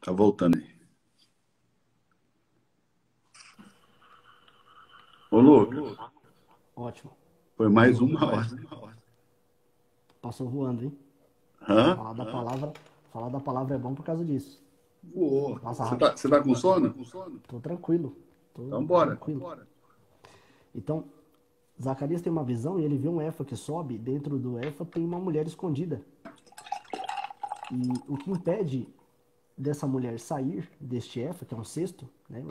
Tá voltando aí. Ô, Lucas, Ótimo. foi mais uma hora. Passou voando, hein? Hã? Falar da palavra é bom por causa disso. Voou. Passa Você rápido. tá, você tá com sono? Tô tranquilo. Tô Então bora. tranquilo. Então, Zacarias tem uma visão e ele vê um Éfa que sobe. Dentro do Éfa tem uma mulher escondida. E o que impede dessa mulher sair deste Éfa, que é um cesto, né?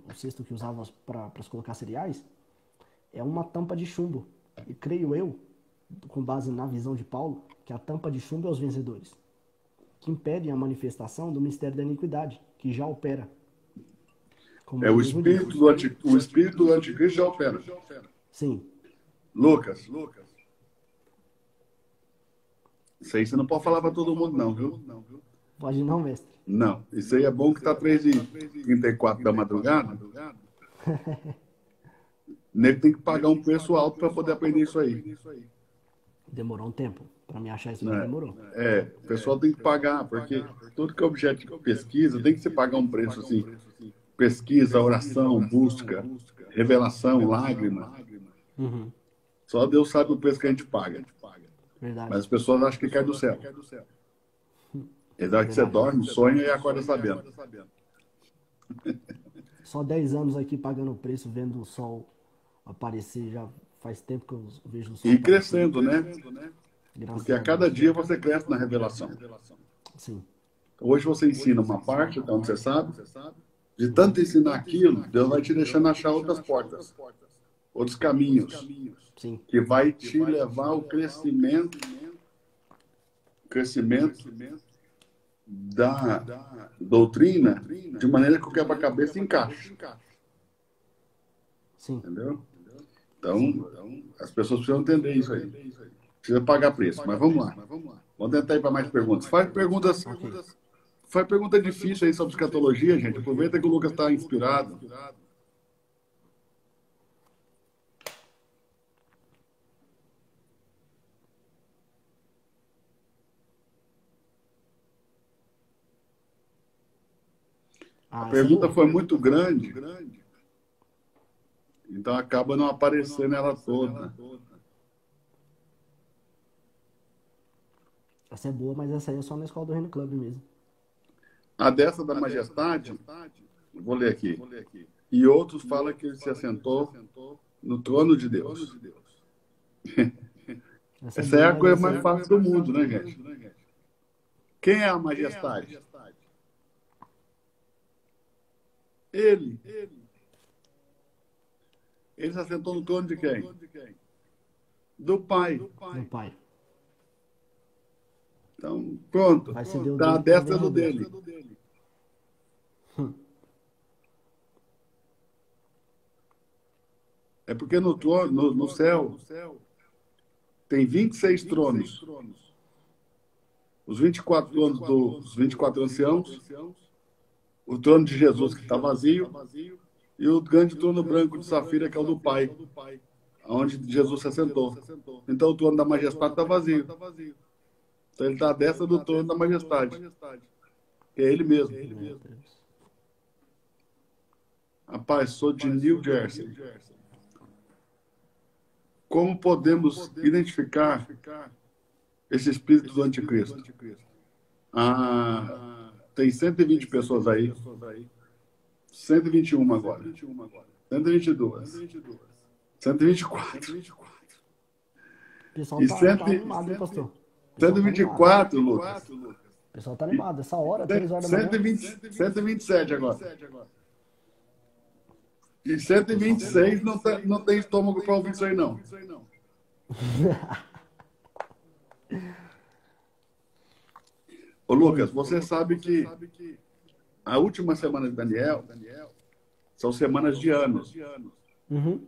O cesto que usava para colocar cereais, é uma tampa de chumbo. E creio eu, com base na visão de Paulo, que a tampa de chumbo é os vencedores, que impedem a manifestação do mistério da iniquidade, que já opera, como É ele o mesmo diz. espírito o espírito do anticristo já opera. Sim, Lucas, isso aí você não pode falar para todo mundo não, viu? pode não, mestre. Não. Isso aí é bom que tá 3h34 da madrugada. O nego tem que pagar um preço alto para poder aprender isso aí. Demorou um tempo. Para me achar isso aqui Né? demorou. O pessoal tem que pagar, porque tudo que é objeto de pesquisa tem que se pagar um preço assim. Pesquisa, oração, busca, revelação, lágrima. Uhum, Só Deus sabe o preço que a gente paga. Mas verdade, as pessoas acham que cai do céu. Eles acham que você verdade. dorme, sonha e acorda sabendo. Só 10 anos aqui pagando o preço, vendo o sol aparecer. Já faz tempo que eu vejo o sol E aparecer. crescendo, né? Porque Graças a a cada Deus. dia você cresce na revelação. Sim. Hoje você ensina uma parte, até onde você sabe. De tanto ensinar aquilo, Deus vai te deixando achar outras portas, outros caminhos, Sim. que vai te levar ao crescimento da doutrina, de maneira que o quebra-cabeça encaixe. Sim. Entendeu? Sim. Então, as pessoas precisam entender isso aí. Precisa pagar preço. Mas vamos lá. Vamos tentar ir para mais perguntas. Ok. Faz pergunta difícil aí sobre escatologia, gente. Aproveita que o Lucas está inspirado. A Ah, essa é pergunta boa. foi muito grande, então acaba não aparecendo ela toda. Essa é boa, mas essa aí é só na escola do Reino Club mesmo. A dessa da majestade, vou ler aqui. E outros falam que ele se assentou no trono de Deus. Essa é Essa é boa, a mas coisa essa mais aí. fácil do mundo, né, gente? Quem é a majestade? Ele. Ele se assentou no trono de quem? Do Pai. Do Pai. Então, pronto. Vai ser Deus Está à dele como destra do mesmo Deus. dele. É porque no trono, no céu, tem 26 tronos. Os 24 tronos dos 24 anciãos, o trono de Jesus que está vazio, e o grande trono branco de safira que é o do Pai, onde Jesus se assentou. Então o trono da majestade está vazio. Então ele está à destra do trono da majestade, que é ele mesmo. Meu Deus. Rapaz, sou de New Jersey. Como podemos identificar esse espírito do anticristo? Tem 120 pessoas aí, 121 agora, 122, 124. O pessoal E tá animado, hein, pastor? O pessoal tá animado. 124, Lucas. O pessoal tá E animado. Essa hora, 3 horas da manhã, 127 agora. E o pessoal tá animado. 126 não tem estômago para ouvir isso aí, não. Ô, E Lucas, aí? você sabe que a última semana de Daniel são semanas de anos. Uhum.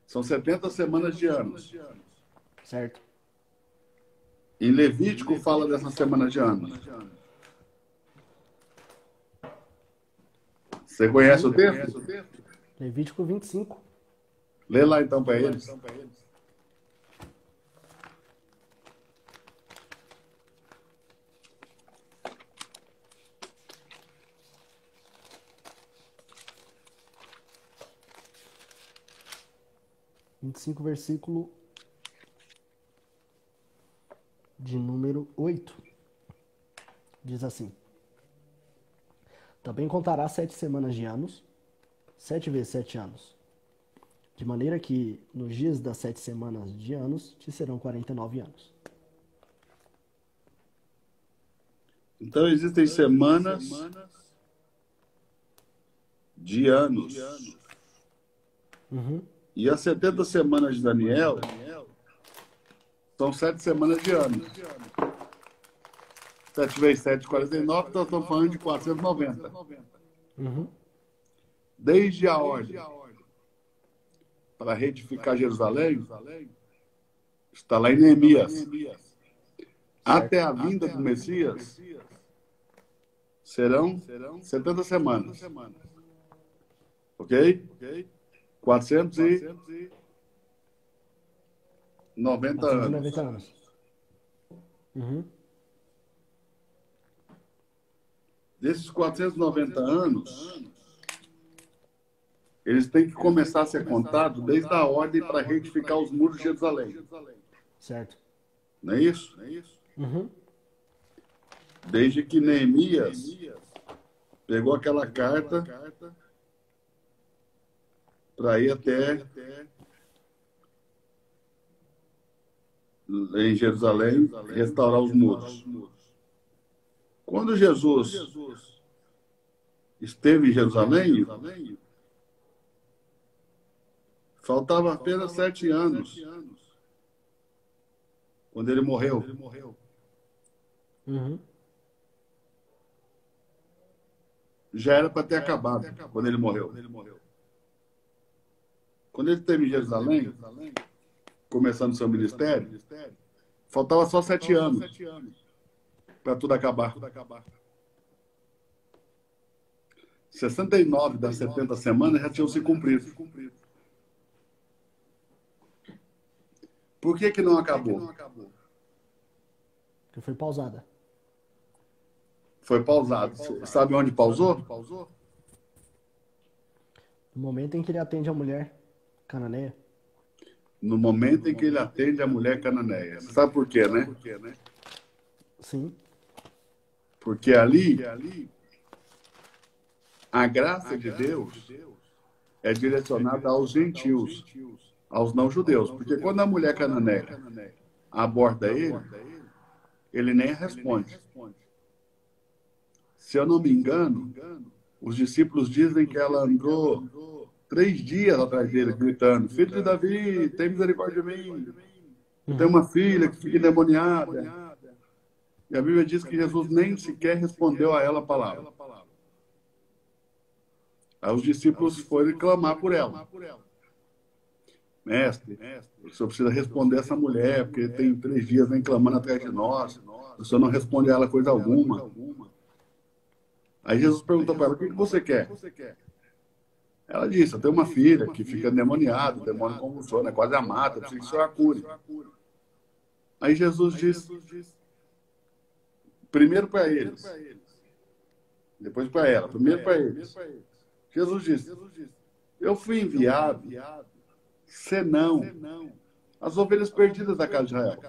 São 70 semanas de anos. Certo. Em Levítico fala dessas semanas de anos. Você conhece Sim. o texto? Levítico 25. Lê lá então para eles. 25, versículo de número 8. Diz assim: também contará 7 semanas de anos, 7 vezes 7 anos. De maneira que nos dias das 7 semanas de anos te serão 49 anos. Então existem semanas de anos. Uhum. E as 70 semanas de Daniel são 7 semanas de anos. 7 vezes 7, 49, então estamos falando de 490. Uhum. Desde a ordem para reedificar Jerusalém, está lá em Neemias, até a vinda do Messias, serão 70 semanas. Ok? 490 anos. 490 anos. Uhum. Desses 490 anos, eles têm que começar a ser contados desde a ordem para reedificar os muros de Jerusalém. Certo. Não é isso? Uhum. Desde que Neemias pegou aquela carta para ir até em Jerusalém restaurar os muros. Quando Jesus esteve em Jerusalém, faltava apenas 7 anos quando ele morreu. Uhum. Já era para ter acabado quando ele morreu. Quando ele esteve em Jerusalém, começando seu ministério, faltava só 7 anos para tudo acabar. 69 das 70 semanas já tinham se cumprido. Por que não acabou? Que foi pausada. Foi pausado. Sabe onde pausou? No momento em que ele atende a mulher cananeia. No momento em que ele atende a mulher cananeia. Sabe por quê, né? Sim. Porque ali a graça de Deus é direcionada aos gentios, aos não-judeus. Porque quando a mulher cananeia aborda ele, ele nem responde. Se eu não me engano, os discípulos dizem que ela andou 3 dias atrás dele, gritando: filho de Davi, tem misericórdia de mim. Eu tenho uma filha que fica endemoniada. E a Bíblia diz que Jesus nem sequer respondeu a ela a palavra. Aí os discípulos foram clamar por ela. Mestre, o senhor precisa responder essa mulher, porque tem 3 dias vem clamando atrás de nós. O senhor não responde a ela coisa alguma. Aí Jesus perguntou para ela: o que você quer? Ela disse: eu tenho uma filha que fica endemoniada, o demônio convulsiona, quase a mata, eu preciso que o senhor a cure. Aí Jesus disse, primeiro para eles, depois para ela, primeiro para eles. Jesus disse: eu fui enviado senão as ovelhas perdidas da casa de Israel.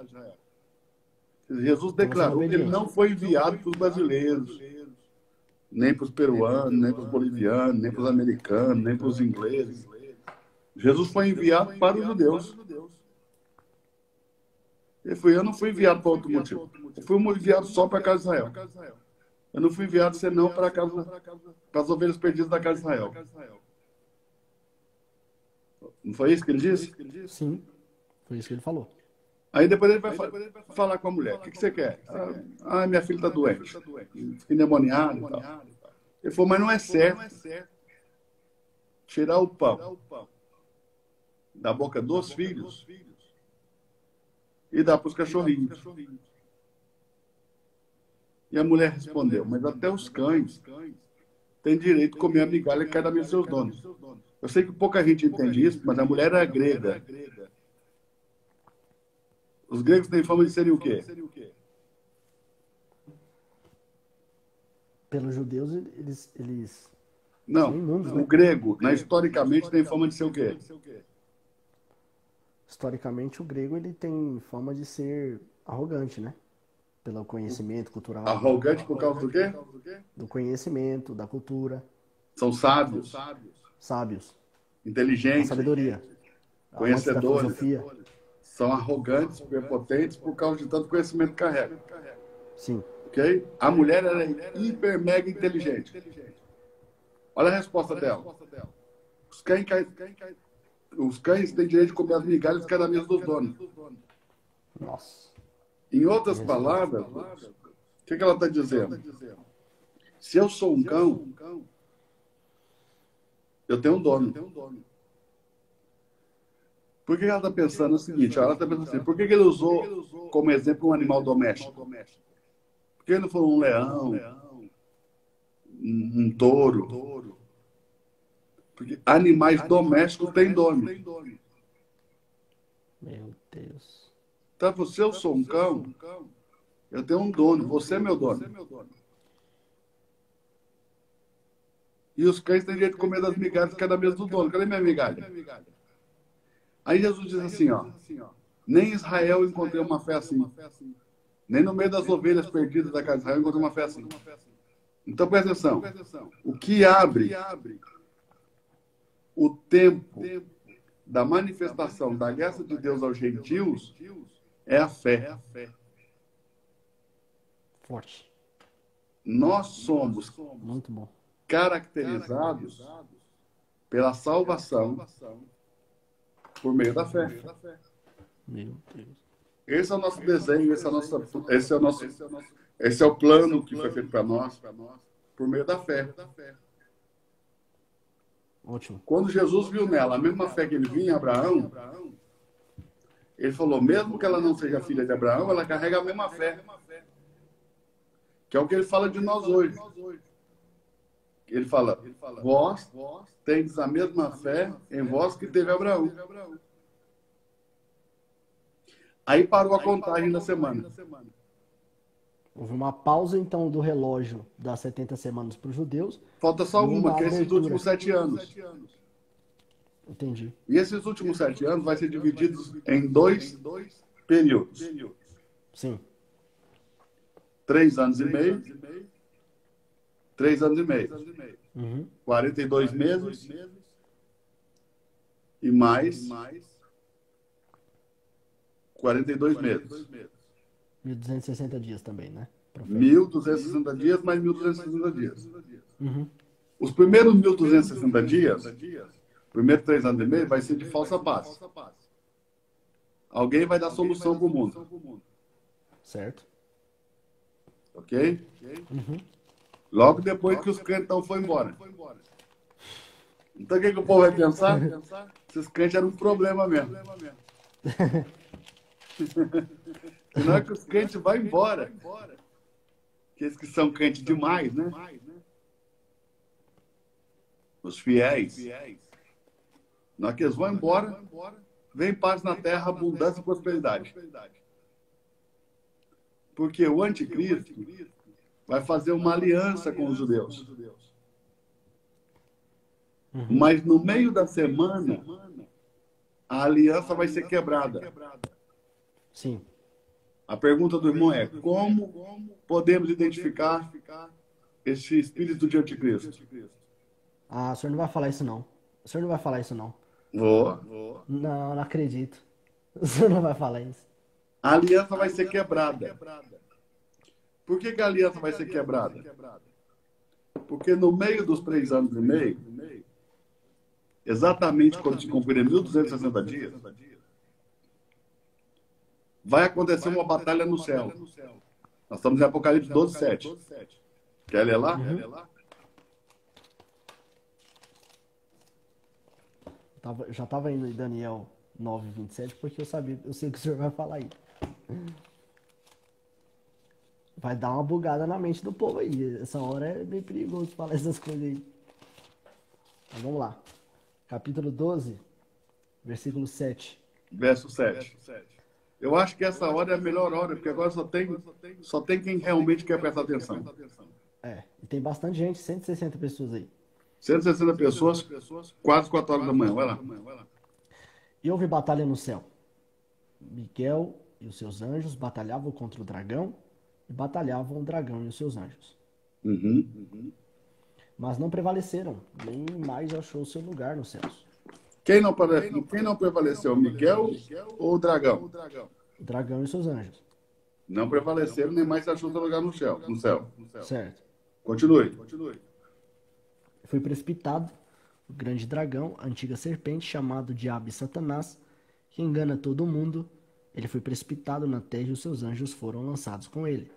Jesus declarou que ele não foi enviado para os brasileiros, nem para os peruanos, nem para os bolivianos, nem para os americanos, nem para os ingleses. Jesus foi enviado para os judeus. Eu não fui enviado para outro motivo. Eu fui enviado só para a casa de Israel. Eu não fui enviado senão para as ovelhas perdidas da casa de Israel. Não foi isso que ele disse? Sim, foi isso que ele falou. Aí depois ele vai falar com a mulher: o que você quer? Ah, minha filha está doente. Fica endemoniada e tal. Ele falou: mas não é certo tirar o pão da boca dos filhos e dar para os cachorrinhos. E a mulher respondeu: mas até os cães têm direito de comer a migalha que cai da mesa dos seus donos. Eu sei que pouca gente entende isso, mas a mulher era grega. Os gregos têm fama de serem o quê? Pelos judeus, eles Não, são imundos, o né? grego, historicamente, tem fama de ser o quê? Historicamente, o grego ele tem fama de ser arrogante, né? Pelo conhecimento cultural, Arrogante por causa do quê? do conhecimento, da cultura, São sábios, sábios, a inteligentes, sabedoria, amantes da conhecedores. filosofia. São arrogantes, prepotentes por causa de tanto conhecimento que carregam. Sim. Ok? A mulher ela é hiper mega inteligente. Olha a resposta dela. Os cães, os cães têm direito de comer as migalhas de cada mesa dos donos. Nossa. Em outras palavras, o que ela está dizendo? Se eu sou um cão, eu tenho um dono. Por que ela está pensando o seguinte? Ela está pensando assim, por que ele usou como exemplo um animal doméstico? Por que ele não foi um leão, um touro? Porque animais domésticos têm dono. Meu Deus. Então, se eu sou um cão, eu tenho um dono, você é meu dono. E os cães têm jeito de comer das migalhas de cada mesa do dono. Cadê minha migalha? Aí Jesus diz assim, ó, nem em Israel eu encontrei uma fé assim. Nem no meio das ovelhas perdidas da casa de Israel eu encontrei uma fé assim. Então, presta atenção. O que abre o tempo da manifestação da graça de Deus aos gentios é a fé. Forte. Nós somos Muito bom. caracterizados pela salvação por meio da fé. Meu Deus. Esse é o nosso desenho, esse é o plano que foi feito para nós por meio da fé. Ótimo. Quando Jesus viu nela a mesma fé que ele viu em Abraão, ele falou, mesmo que ela não seja filha de Abraão, ela carrega a mesma fé. Que é o que ele fala de nós hoje. Ele fala, vós tendes a mesma fé em vós que teve Abraão. Aí parou a contagem da semana. Houve uma pausa, então, do relógio das 70 semanas para os judeus. Falta só uma, que é esses abertura. últimos 7 anos. Entendi. E esses últimos 7 anos vai ser divididos em 2 períodos. Sim. 3 anos e meio. 3 anos e meio. Uhum. 42 meses. E mais 42 meses. 1260 dias também, né? 1.260 dias mais 1.260 dias. Uhum. Os primeiros 1.260 dias, primeiros 3 anos e meio, vai ser de falsa paz. Alguém vai dar solução para o mundo. Certo. Ok? Uhum. Logo depois que os crentão foram embora. Então o que o povo vai pensar? Esses crentes eram um problema mesmo. Que não é que os crentes vão embora. Aqueles que são crentes demais, né? Os fiéis. Não é que eles vão embora, vem paz na terra, abundância e prosperidade. Porque o anticristo vai fazer uma aliança com os judeus. Mas no meio da semana, a aliança vai ser quebrada. Sim. A pergunta do irmão é, como podemos identificar esse espírito de anticristo? Ah, o senhor não vai falar isso, não. O senhor não vai falar isso, não. Vou. Não, não acredito. O senhor não vai falar isso. A aliança vai ser quebrada. Por que a aliança vai ser quebrada? Porque no meio dos 3 anos e meio, exatamente quando se cumprirem 1.260 dias, vai acontecer uma batalha no céu. Nós estamos em Apocalipse 12, 7. Quer ler lá? Já estava indo em Daniel 9, 27, porque eu sei que o senhor vai falar aí. Vai dar uma bugada na mente do povo aí. Essa hora é bem perigoso falar essas coisas aí. Então vamos lá. Capítulo 12, versículo 7. Verso 7. Eu acho que essa hora é a melhor hora, porque agora só tem quem realmente quer prestar atenção. E tem bastante gente, 160 pessoas aí. 160 pessoas, quase 4 horas da manhã. Vai lá. E houve batalha no céu. Miguel e os seus anjos batalhavam contra o dragão e batalhavam o dragão e os seus anjos. Uhum. Mas não prevaleceram, nem mais achou seu lugar nos céus. Quem não prevaleceu, Miguel ou o dragão? O dragão e os seus anjos. Não prevaleceram, nem mais achou seu lugar no céu. Certo. Continue. Foi precipitado o grande dragão, a antiga serpente, chamado Diabo e Satanás, que engana todo mundo. Ele foi precipitado na terra e os seus anjos foram lançados com ele.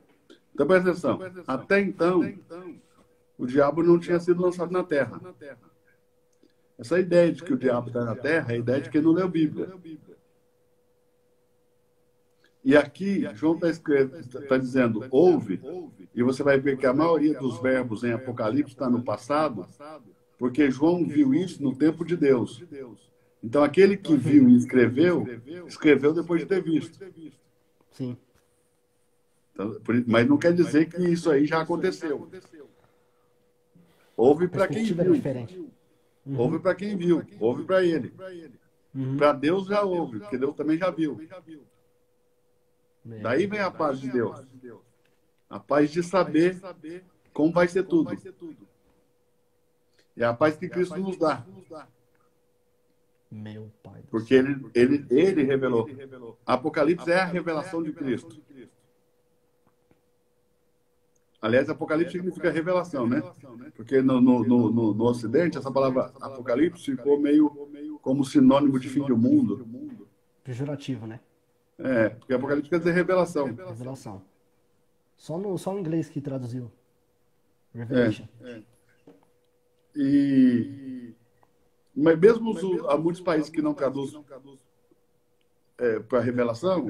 Então, presta atenção. Até então, o diabo não tinha sido lançado na terra. Essa ideia de que o diabo está na terra é a ideia de quem não leu Bíblia. E aqui, João está dizendo, ouve, e você vai ver que a maioria dos verbos em Apocalipse está no passado, porque João viu isso no tempo de Deus. Então, aquele que viu e escreveu depois de ter visto. Sim. Então, mas não quer dizer que isso aí já aconteceu. Ouve para quem Perspectiva viu. diferente. Ouve para quem viu. Ouve para ele. Para Deus já ouve, porque Deus também já viu. Daí vem a paz de Deus. A paz de saber como vai ser tudo. É a paz que Cristo nos dá. Meu Pai do Porque ele revelou. Apocalipse é a revelação de Cristo. Aliás, Apocalipse significa revelação, né? Porque no Ocidente, essa palavra Apocalipse ficou meio como sinônimo de fim do mundo. pejorativo, né? Porque Apocalipse quer dizer revelação. Revelação. Só no inglês que traduziu. Revelation. Mas mesmo há muitos países que não traduzem para revelação,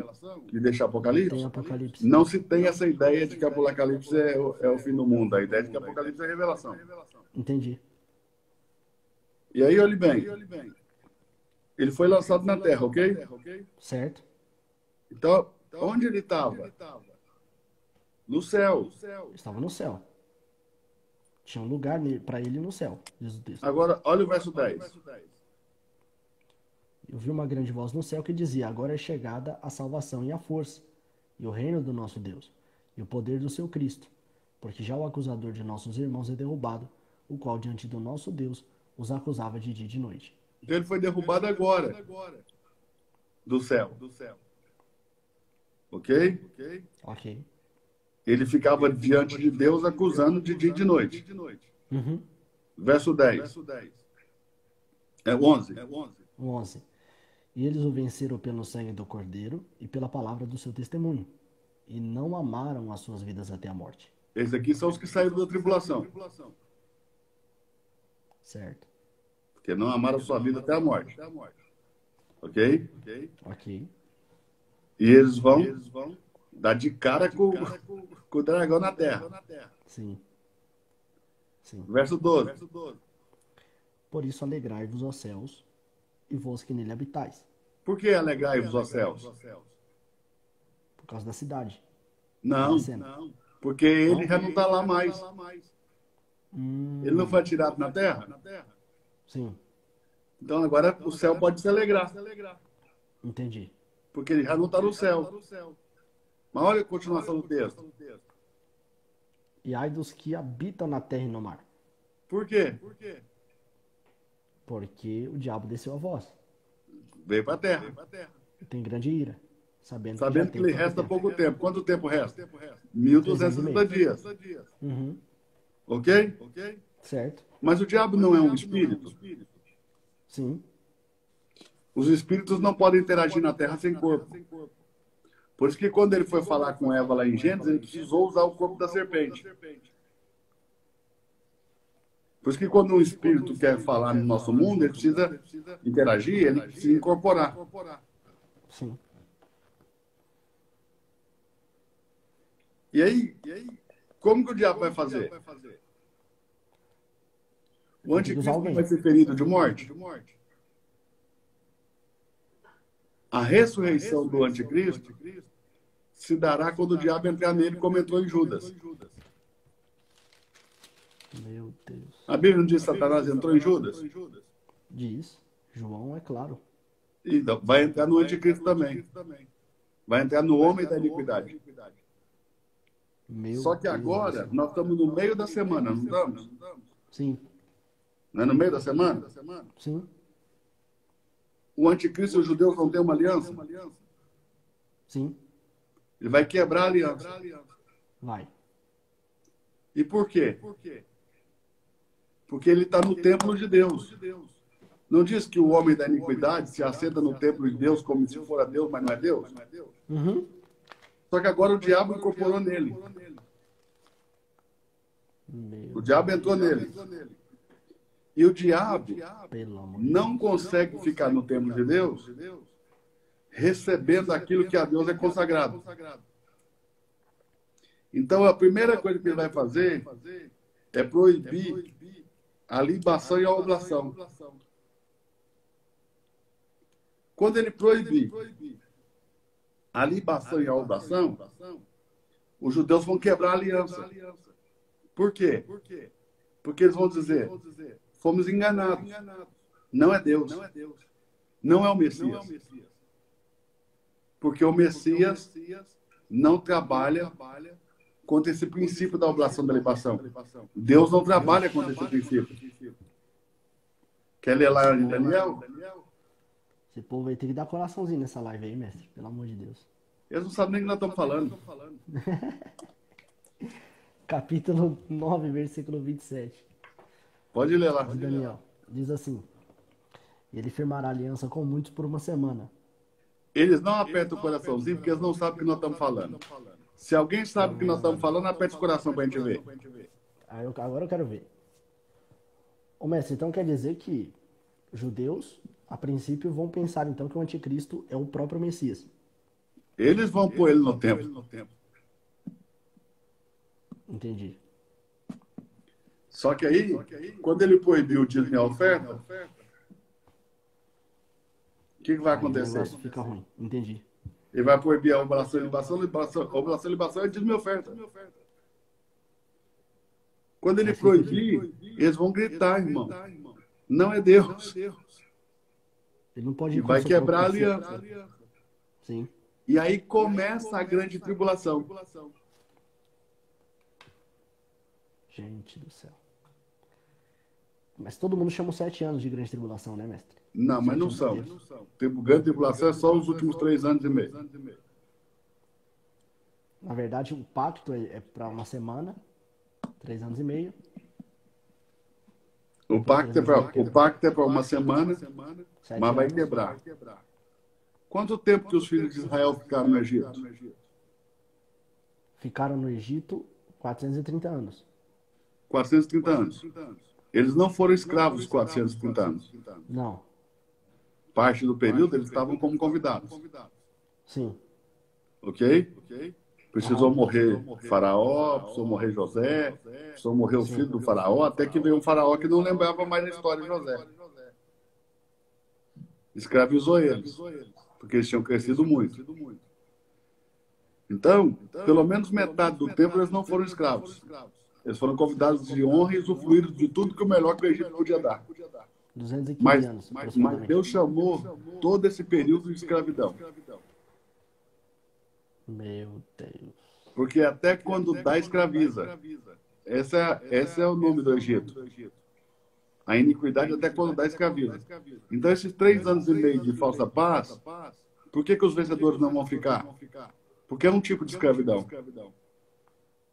que deixa Tem Apocalipse, Apocalipse. não se tem essa ideia de que Apocalipse é o fim do mundo. A ideia de que Apocalipse é revelação. Entendi. E aí, olhe bem, ele foi lançado na Terra, ok? Certo? Então, onde ele estava? No céu. Estava no céu. Tinha um lugar para ele no céu, diz o texto. Agora, olha o verso 10. Eu vi uma grande voz no céu que dizia: agora é chegada a salvação e a força, e o reino do nosso Deus, e o poder do seu Cristo, porque já o acusador de nossos irmãos é derrubado, o qual diante do nosso Deus os acusava de dia e de noite. Então, ele foi derrubado agora do céu. Ok? Ok. Ele ficava diante de Deus acusando de dia e de noite. Uhum. Verso 10. 11. 11. E eles o venceram pelo sangue do Cordeiro e pela palavra do seu testemunho, e não amaram as suas vidas até a morte. Esses aqui são os que saíram da tribulação. Certo. Porque não amaram a sua vida até a morte. Ok? Ok. E eles vão dar de cara com o dragão na terra. Sim. Sim. Verso 12. Por isso alegrai-vos, ó céus, e vós que nele habitais. Por que alegrai-vos, ó céus? Por causa da cidade. Não, porque ele já não está lá mais. Ele não foi atirado na terra? Sim. Então agora o céu pode se alegrar. Entendi. Porque ele já não está no céu. Mas olha a continuação do texto. E ai dos que habitam na terra e no mar. Por quê? Porque o diabo desceu a voz. Veio para a terra. E tem grande ira. Sabendo Que lhe resta pouco tempo. Quanto tempo resta? 3 anos e 1260 dias. Uhum. Ok? Certo. Mas o diabo não é um espírito. Sim. Os espíritos não podem interagir na terra sem corpo. Por isso que quando ele foi falar com Eva lá em Gênesis, ele precisou usar o corpo da serpente. Por isso que quando um espírito quer falar no nosso mundo, ele precisa interagir, ele precisa incorporar. Sim. E aí, como que o diabo vai fazer? O anticristo vai ser ferido de morte? A ressurreição do anticristo se dará quando o diabo entrar nele, como entrou em Judas. Meu Deus. A Bíblia não diz que Satanás entrou em Judas? Diz. João é claro. Então, vai entrar no anticristo também. Vai entrar no homem da iniquidade. Meu Só que Deus do agora, céu. nós estamos no meio da semana, não estamos? Sim, Não é no meio da semana? sim, O anticristo e os judeus vão ter uma aliança? sim. Ele vai quebrar a aliança. Vai. E por quê? Porque ele está no templo de Deus. Não diz que o homem da iniquidade se assenta no templo de Deus como se fora Deus, mas não é Deus? Uhum. Só que agora o diabo incorporou nele. O Meu diabo entrou nele. E o diabo Pelo amor de não Deus. consegue ficar no templo de Deus recebendo aquilo que a Deus é consagrado. Então, a primeira coisa que ele vai fazer é proibir a libação e a oblação. Quando ele proibir a libação e a oblação, os judeus vão quebrar a aliança. Por quê? Porque eles vão dizer, fomos enganados. Não é Deus. Não é o Messias. Porque o Messias não trabalha contra esse princípio da oblação da libação. Deus não trabalha contra esse princípio. Quer ler lá em Daniel? Esse povo vai ter que dar coraçãozinho nessa live aí, mestre. Pelo amor de Deus. Eles não sabem nem o que nós estamos falando. Capítulo 9, versículo 27 Pode ler lá. de Daniel. Diz assim: ele firmará aliança com muitos por uma semana. Eles não apertam o coraçãozinho porque eles não sabem o que nós estamos falando. Se alguém sabe o que nós estamos falando, aperta o coração para a gente ver. Agora eu quero ver. Ô mestre, então quer dizer que judeus, a princípio, vão pensar então que o anticristo é o próprio Messias. Eles vão pôr ele no templo. Entendi. Só que aí, quando ele proibiu o dízimo e a oferta, o que vai Aí o acontecer? negócio fica ruim. Entendi. Ele vai proibir a oblação e libação, oblação e libação é dízimo e oferta. Quando ele proibir, eles vão gritar, irmão. Não é Deus. Ele não pode E ir com vai seu quebrar a próprio aliança. princípio. Sim. E aí começa a grande tribulação. Gente do céu. Mas todo mundo chama os 7 anos de grande tribulação, né, mestre? Não, mas não são. Grande tribulação é só os últimos 3 anos e meio. Na verdade, o pacto é para uma semana, 3 anos e meio. O pacto é para uma semana, 7 mas vai anos. quebrar. Quanto tempo que os filhos de Israel ficaram no Egito? Ficaram no Egito 430 anos. 430 anos. Eles não foram escravos 430 anos. Não. Parte do período eles estavam como convidados. Sim. Ok? Precisou morrer Faraó, precisou morrer José, precisou morrer o filho do Faraó, até que veio um Faraó que não lembrava mais da história de José. Escravizou eles, porque eles tinham crescido muito. Então, pelo menos metade do tempo eles não foram escravos. Eles foram convidados de honra e usufruíram de tudo que o melhor que o Egito podia dar. 215 Mas anos, aproximadamente. Deus chamou todo esse período de escravidão. Meu Deus. Porque até quando dá, escraviza. Esse é o nome do Egito. A iniquidade até quando dá, escraviza. Então, esses 3 anos e meio de falsa paz, por que os vencedores não vão ficar? Porque é um tipo de escravidão.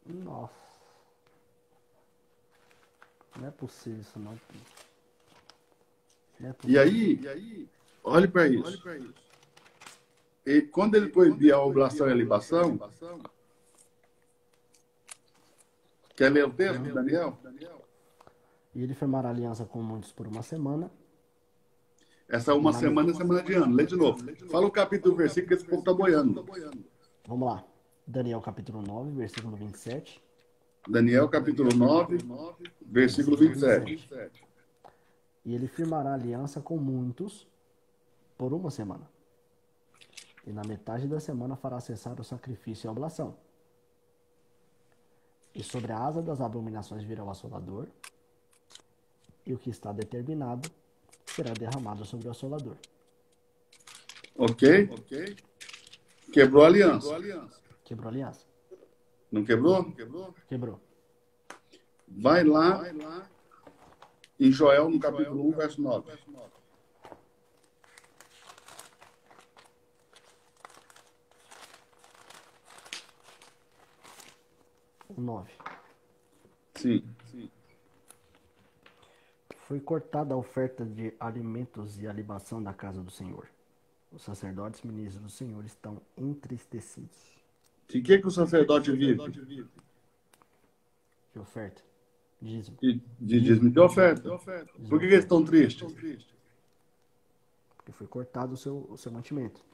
Nossa. Não é possível isso, não. Não é E possível. aí, olhe para isso. E quando ele proibir a oblação e a libação, quer ler o texto, Daniel? E ele firmará aliança com muitos por uma semana. Essa uma semana é semana de ano. Lê de novo. Fala o capítulo do versículo que esse povo está boiando. Vamos lá. Daniel capítulo 9, versículo 27. Daniel capítulo 9, versículo 27. E ele firmará aliança com muitos por uma semana. E na metade da semana fará cessar o sacrifício e a oblação. E sobre a asa das abominações virá o assolador, e o que está determinado será derramado sobre o assolador. Ok? Quebrou a aliança. Quebrou a aliança. Não quebrou? Quebrou. Vai lá em Joel, no capítulo 1, verso 9. O 9. Sim. Foi cortada a oferta de alimentos e a libação da casa do Senhor. Os sacerdotes ministros do Senhor estão entristecidos. De que o sacerdote vive? De oferta. Dízimo. De dízimo de oferta. Por que eles estão tristes? Porque foi cortado o seu mantimento.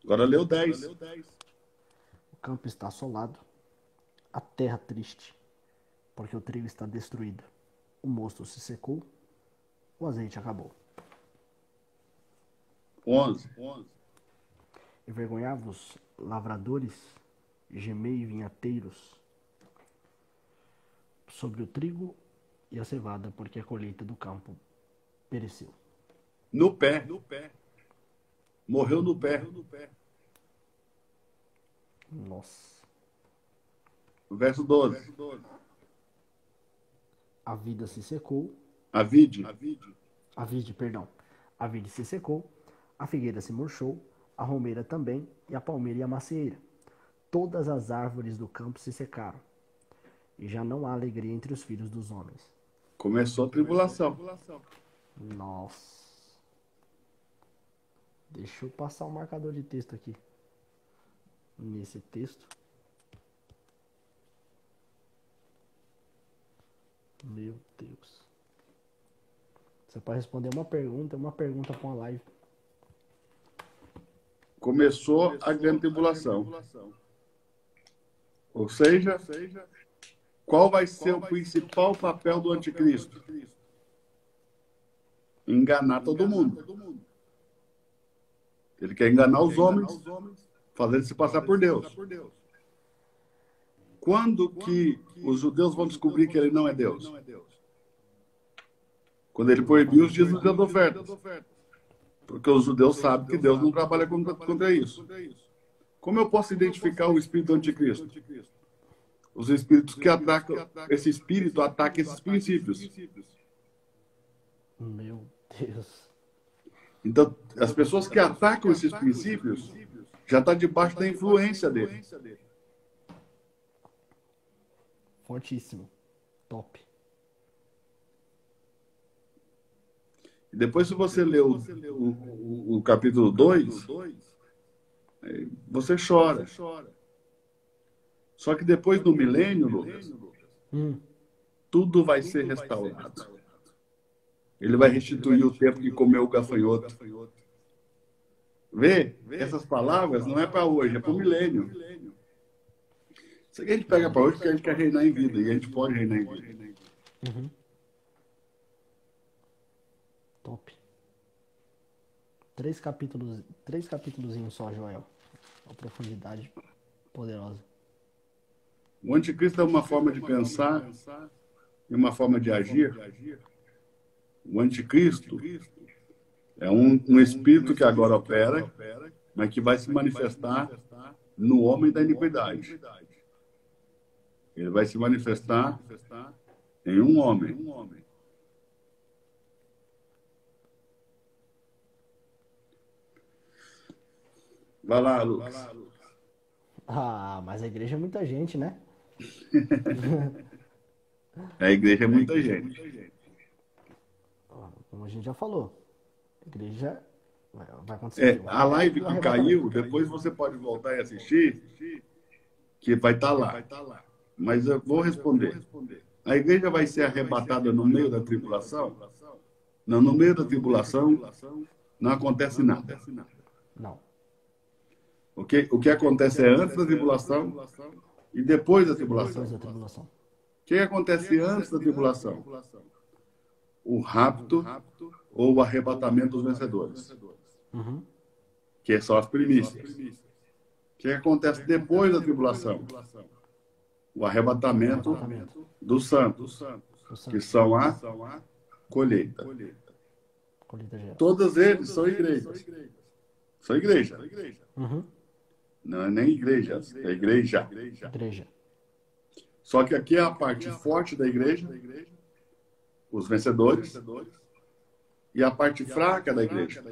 Agora leu 10. O campo está assolado. A terra triste. Porque o trigo está destruído. O mosto se secou. O azeite acabou. 11. Envergonhai-vos, lavradores, gemei vinhateiros, sobre o trigo e a cevada, porque a colheita do campo pereceu. No pé. Morreu no pé. Nossa. Verso 12. A vida se secou. A vide se secou, a figueira se murchou, a romeira também, e a palmeira e a macieira. Todas as árvores do campo se secaram, e já não há alegria entre os filhos dos homens. Começou a tribulação. Nossa. Deixa eu passar o marcador de texto aqui. Nesse texto. Meu Deus. Você pode responder uma pergunta para uma live. Começou a grande tribulação. Ou seja, qual vai ser o principal papel do anticristo? Enganar todo mundo. Ele quer enganar os homens, fazendo se passar por Deus. Quando que os judeus vão descobrir que ele não é Deus? Quando ele proibiu os dízimos das ofertas. Porque os judeus sabem que Deus não trabalha contra isso. Como eu posso identificar o espírito do anticristo? Os espíritos que atacam, esse espírito ataca esses princípios. Meu Deus. Então, as pessoas que atacam esses princípios já estão debaixo da influência dele. Fortíssimo. Top. Depois, se você ler o capítulo 2, você chora. Só que depois do milênio, Lucas, tudo vai ser restaurado. Ele vai restituir o tempo que comeu o gafanhoto. Vê? Essas palavras não é para hoje, é para o milênio. Isso aqui a gente pega para hoje porque a gente quer reinar em vida. E a gente pode reinar em vida. Top. 3 capítulos só, Joel. Uma profundidade poderosa. O anticristo é uma forma de pensar e uma forma de agir. O anticristo é um espírito que agora opera, mas que vai se manifestar no homem da iniquidade. Ele vai se manifestar em um homem. Vai lá, Lucas. Ah, mas a igreja é muita gente, né? A igreja é muita gente. Como a gente já falou, a igreja vai acontecer. A live que caiu, depois você pode voltar e assistir, que vai estar lá. Mas eu vou responder. A igreja vai ser arrebatada no meio da tribulação? Não, no meio da tribulação não acontece nada. Não. O que acontece é antes da tribulação e depois da tribulação. O que acontece antes da tribulação? O rapto ou o arrebatamento dos vencedores. Que são as primícias. O que acontece depois da tribulação? O arrebatamento dos santos, que são a colheita. Todos eles são igrejas. Só igreja. Uhum. Não é nem igreja, é igreja. Igreja. Só que aqui é a parte forte da igreja, os vencedores, e a parte fraca da igreja,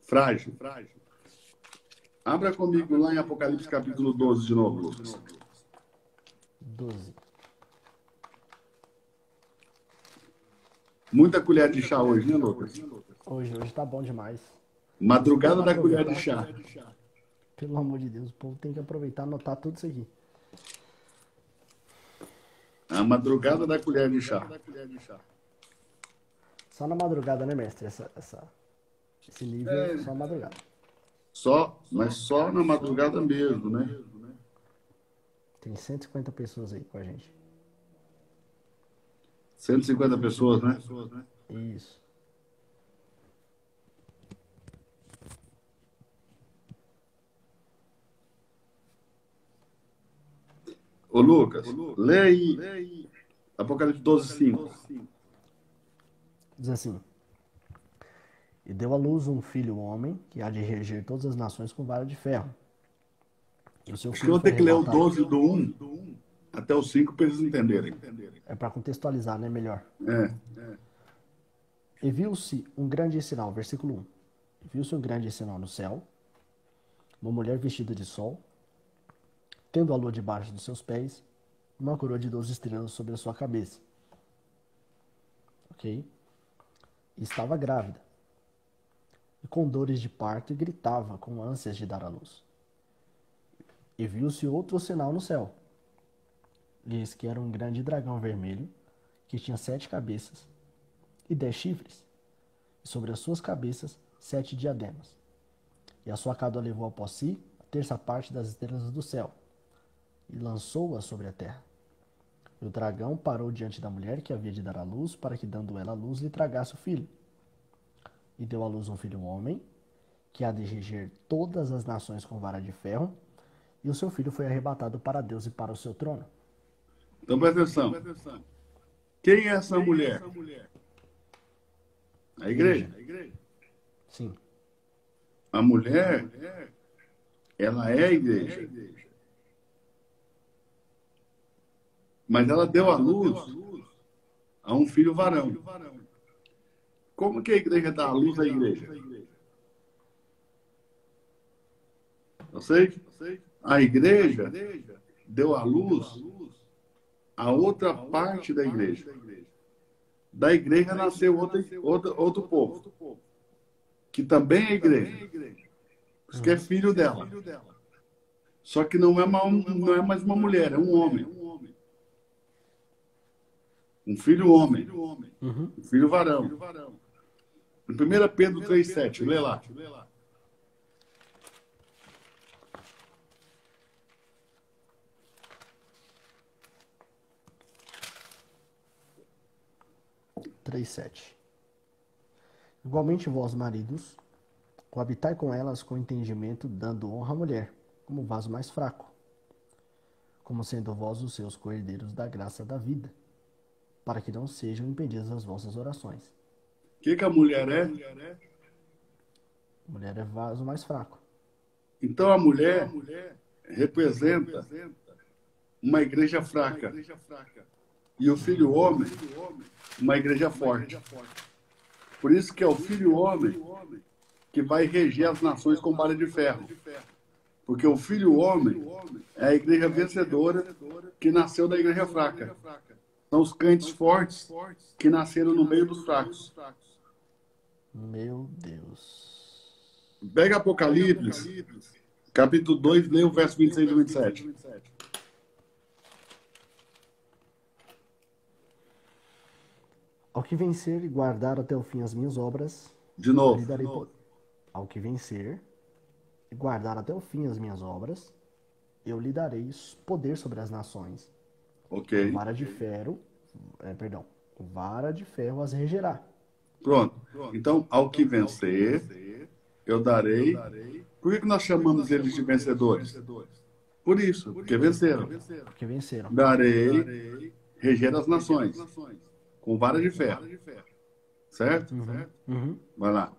frágil. Abra comigo lá em Apocalipse capítulo 12 de novo, Lucas. 12. Muita colher de chá hoje, né, Lucas? Hoje tá bom demais. Madrugada da colher de chá. Pelo amor de Deus, o povo tem que aproveitar e anotar tudo isso aqui. A madrugada da colher de chá. Só na madrugada, né, mestre? Esse nível, só na madrugada. Mas só na madrugada mesmo, né? Tem 150 pessoas aí com a gente. 150 pessoas, né? Isso. Ô, Lucas, lê aí Apocalipse 12, 5. Diz assim: E deu à luz um filho homem, que há de reger todas as nações com vara de ferro. E o seu Acho que eu filho vou foi ter que ler o arrebatado. 12 do 1 até o 5 para eles entenderem. É para contextualizar, né? Melhor. É. E viu-se um grande sinal, versículo 1. E viu-se um grande sinal no céu, uma mulher vestida de sol, tendo a lua debaixo dos seus pés, uma coroa de 12 estrelas sobre a sua cabeça. Ok? E estava grávida, e com dores de parto, e gritava com ânsias de dar à luz. E viu-se outro sinal no céu. E eis que era um grande dragão vermelho, que tinha 7 cabeças e 10 chifres, e sobre as suas cabeças 7 diademas. E a sua cauda levou após si a terça parte das estrelas do céu, e lançou-a sobre a terra. E o dragão parou diante da mulher que havia de dar à luz, para que, dando ela à luz, lhe tragasse o filho. E deu à luz um filho homem, que há de reger todas as nações com vara de ferro, e o seu filho foi arrebatado para Deus e para o seu trono. Então presta atenção. Quem é essa mulher? A igreja. Sim. A mulher, ela é a igreja. Mas ela deu à luz a um filho varão. Como que a igreja dá à luz à igreja? Eu sei. A igreja deu à luz a outra parte da igreja. Da igreja nasceu outro povo, que também é igreja. Por isso que é filho dela. Só que não é mais uma mulher, é um homem. Um filho homem. Um filho varão. Em 1 Pedro 3,7, lê lá. Igualmente vós, maridos, coabitai com elas com entendimento, dando honra à mulher, como vaso mais fraco, como sendo vós os seus coerdeiros da graça da vida, para que não sejam impedidas as vossas orações. O que a mulher é? Mulher é vaso mais fraco. Então a mulher representa uma igreja fraca. E o filho homem, uma igreja forte. Por isso que é o filho homem que vai reger as nações com vara de ferro. Porque o filho homem é a igreja vencedora que nasceu da igreja fraca. São os crentes fortes que nasceram no meio dos fracos. Meu Deus. Pega Apocalipse, capítulo 2, lê o verso 26 e 27. Ao que vencer e guardar até o fim as minhas obras, De novo. lhe darei ao que vencer e guardar até o fim as minhas obras, eu lhe darei poder sobre as nações. Ok. Vara de ferro, vara de ferro as regerá. Pronto. Então, ao que vencer, eu darei. Por que nós chamamos eles de vencedores? Por isso, porque venceram. Porque venceram. Darei reger as nações com vara de ferro. Certo? Uhum. Vai lá.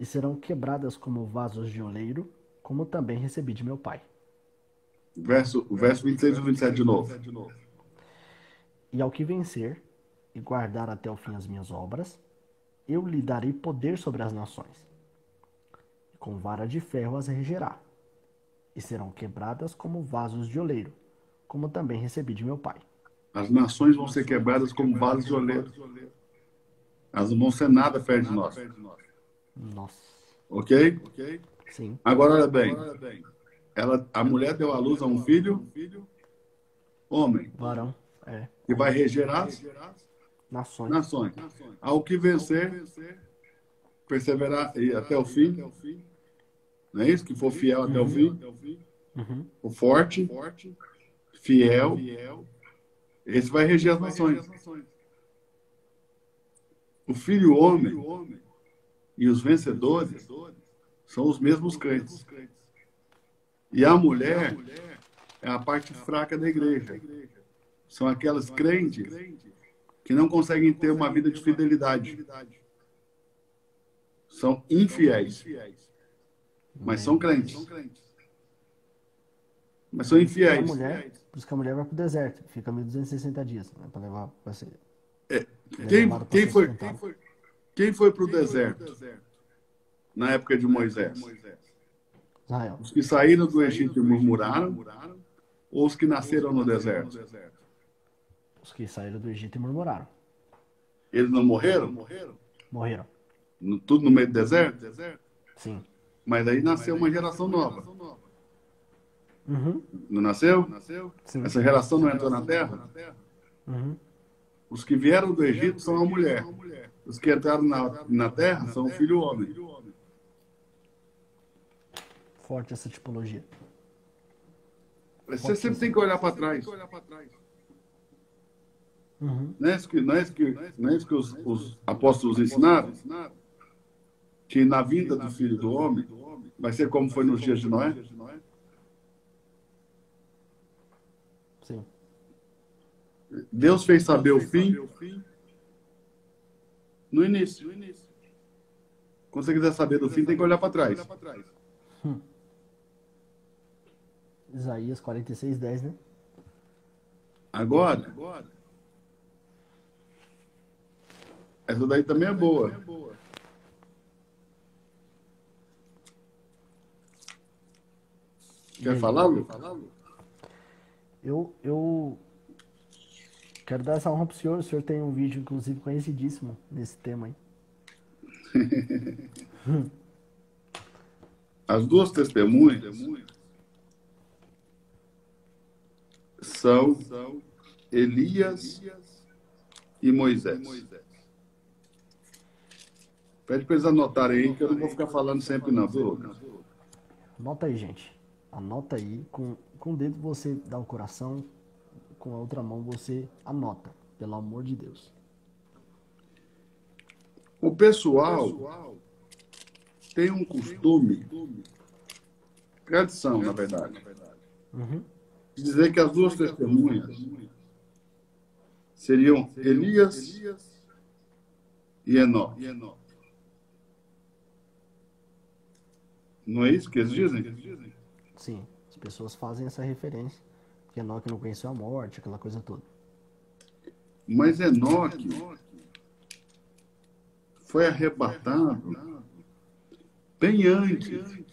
e serão quebradas como vasos de oleiro, como também recebi de meu Pai. O verso 26 e 27 de novo. E ao que vencer e guardar até o fim as minhas obras, eu lhe darei poder sobre as nações. E com vara de ferro as regerá, e serão quebradas como vasos de oleiro, como também recebi de meu Pai. As nações vão ser quebradas como vasos de oleiro. Elas não vão ser nada perto de nós. Nossa. Ok? Sim. Agora, olha bem. A mulher deu à luz a um filho, homem, Varão. É. que vai reger as Nações. nações. Ao que vencer, perseverar e até o fim. Não é isso? Que for fiel até o fim. Uhum. O forte, fiel. Esse vai reger as nações. O filho homem e os vencedores são os mesmos crentes. E a mulher é a parte fraca da igreja. São aquelas crentes que não conseguem ter uma vida de fidelidade. São infiéis. Mas são crentes. Mas são infiéis. Por isso que a mulher vai para o deserto. Fica 1.260 dias. Né, para levar para ser. Quem foi para o deserto na época de Moisés? Israel. Os que saíram do Egito e murmuraram, ou os que nasceram no deserto? Os que saíram do Egito e murmuraram. Eles não morreram? Morreram. Tudo no meio do deserto? Sim. Mas aí nasceu uma geração nova. Uhum. Não nasceu? Sim. Essa geração não entrou na terra? Uhum. Os que vieram do Egito são a mulher. Os que entraram na terra são o filho homem. Forte essa tipologia. Você sempre tem que olhar para trás. Uhum. Não é isso que os apóstolos ensinaram? Que na vinda do Filho do Homem vai ser como foi nos dias de Noé? Sim. Deus fez saber o fim no início. Quando você quiser saber do fim, tem que olhar para trás. Isaías 46:10, né? Agora, essa daí também é boa. Quer falar, Lu? Eu quero dar essa honra pro senhor. O senhor tem um vídeo, inclusive, conhecidíssimo nesse tema aí. As duas testemunhas são Elias e Moisés. Pede para eles anotarem aí, que eu não vou ficar falando sempre não, viu, Lucas? Anota aí, gente. Anota aí. Com o dedo você dá o coração, com a outra mão você anota. Pelo amor de Deus. O pessoal tem um costume, tradição, na verdade, Uhum. de dizer que as duas testemunhas seriam Elias e Enoque. Não é isso que eles dizem? Sim, as pessoas fazem essa referência. Que Enoque não conheceu a morte, aquela coisa toda. Mas Enoque foi arrebatado bem antes.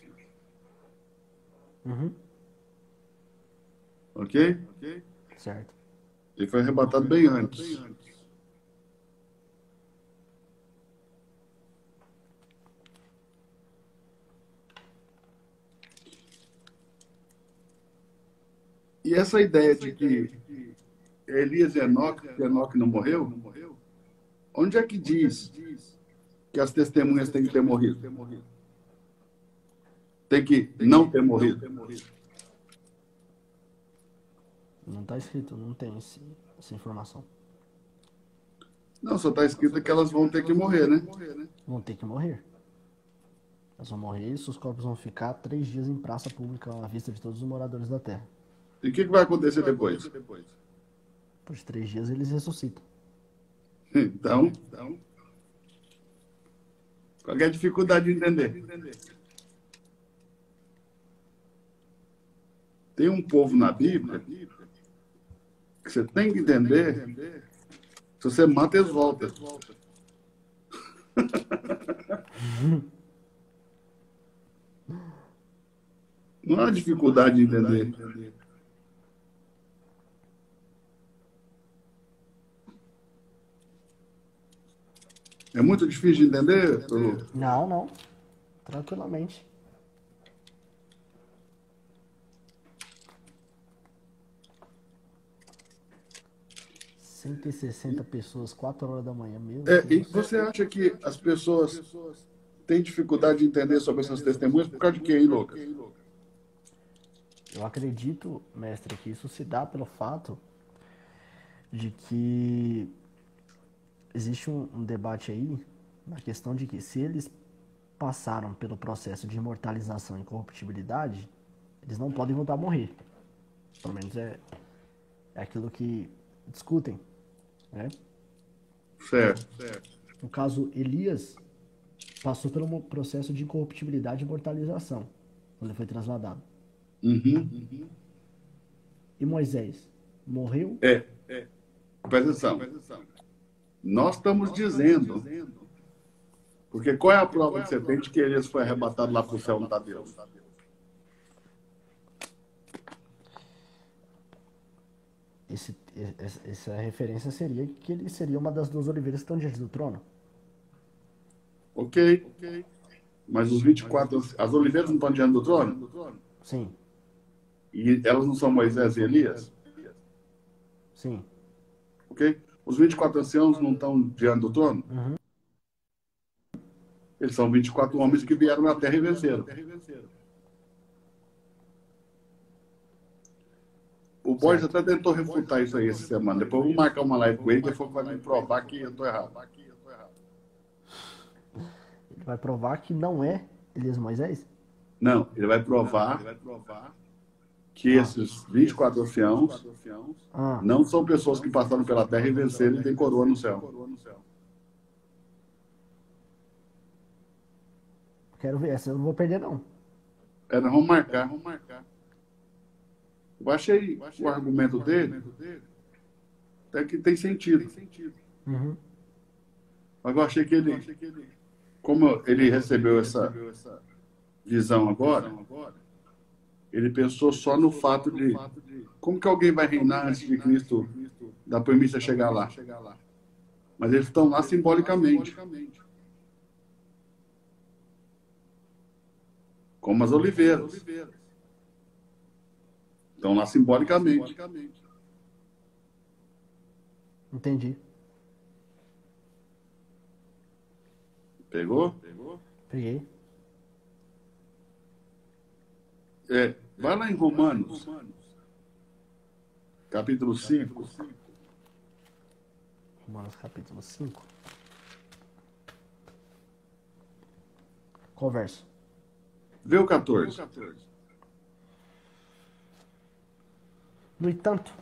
Uhum. Ok? Certo. Ele foi arrebatado bem antes. E essa ideia de que Elias e Enoque não morreu, onde é que diz que as testemunhas têm que ter morrido? Tem que não ter morrido. Não está escrito, não tem essa informação. Não, só está escrito que elas vão ter que morrer, né? Vão ter que morrer. Elas vão morrer e seus corpos vão ficar 3 dias em praça pública à vista de todos os moradores da terra. E o que vai acontecer depois? Depois de 3 dias eles ressuscitam. Então, Qual que é a dificuldade de entender? Tem um povo na Bíblia que você tem que entender. Se você mata, eles voltam. Não há dificuldade de entender. É muito difícil de entender? Não, não. Tranquilamente. Cento e 160 pessoas, 4 horas da manhã mesmo. E você acha que as pessoas têm dificuldade de entender sobre essas testemunhas por causa de quê, hein, Lucas? Eu acredito, mestre, que isso se dá pelo fato de que existe um debate aí na questão de que se eles passaram pelo processo de imortalização e corruptibilidade, eles não podem voltar a morrer. Pelo menos é aquilo que discutem, né? Certo. No caso, Elias passou pelo processo de incorruptibilidade e imortalização, quando ele foi transladado. Uhum. E Moisés morreu? Presta atenção. Nós estamos dizendo, porque qual é a prova que você tem de que Elias foi arrebatado lá para o céu, não está Deus? Essa referência seria que ele seria uma das 2 oliveiras que estão diante do trono. Ok. Mas os 24, as oliveiras não estão diante do trono? Sim. E elas não são Moisés e Elias? Sim. Ok? Os 24 anciãos não estão diante do trono? Uhum. Eles são 24 homens que vieram na terra e venceram. O Borges até tentou refutar isso aí essa semana. Depois eu vou marcar uma live com ele, que ele falou que vai me provar que eu estou errado. Ele vai provar que não é Elias e Moisés? Não, ele vai provar que esses 24 anciãos não são pessoas que passaram pela terra e venceram e têm coroa no céu. Quero ver, essa eu não vou perder, não. Nós vamos marcar. Eu achei o argumento dele até que tem sentido. Uhum. Mas eu achei que ele, como ele recebeu essa visão agora, ele pensou só no fato de como que alguém vai reinar antes de Cristo da premissa chegar lá. Mas eles estão lá simbolicamente. Como as oliveiras. Estão lá simbolicamente. Entendi. Pegou? Peguei. Vai lá em Romanos, capítulo 5. Romanos capítulo 5. Qual verso? Vê o 14. No entanto,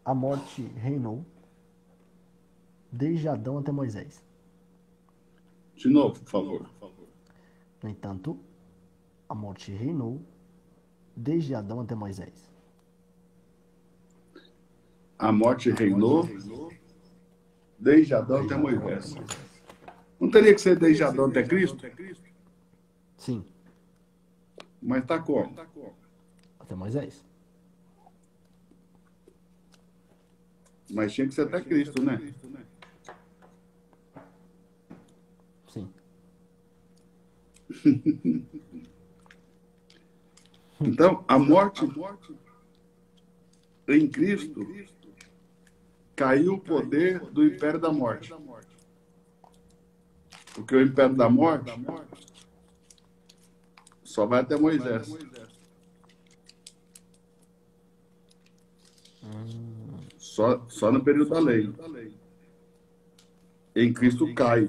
a morte reinou desde Adão até Moisés. De novo, por favor. No entanto, a morte reinou desde Adão até Moisés. A morte reinou desde Adão até Moisés. Não teria que ser desde Adão até Cristo? Sim. Mas está como? Até Moisés. Mas tinha que ser até Cristo, né? Sim. Então, a morte em Cristo caiu o poder do império da morte. Porque o império da morte só vai até Moisés. Só no período da lei. Em Cristo cai.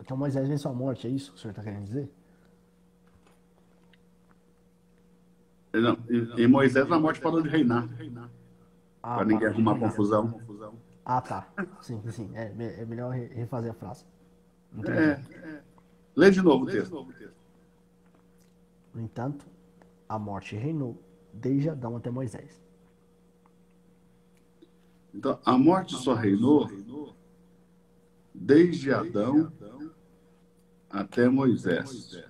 Então Moisés venceu a morte, é isso que o senhor está querendo dizer? Não, em Moisés a morte parou de reinar. Para ninguém arrumar confusão. Ah, tá. Sim, sim. É melhor refazer a frase. Entendi. É. Lê de novo o texto. No entanto, a morte reinou desde Adão até Moisés. Então, a morte só reinou desde Adão até Moisés.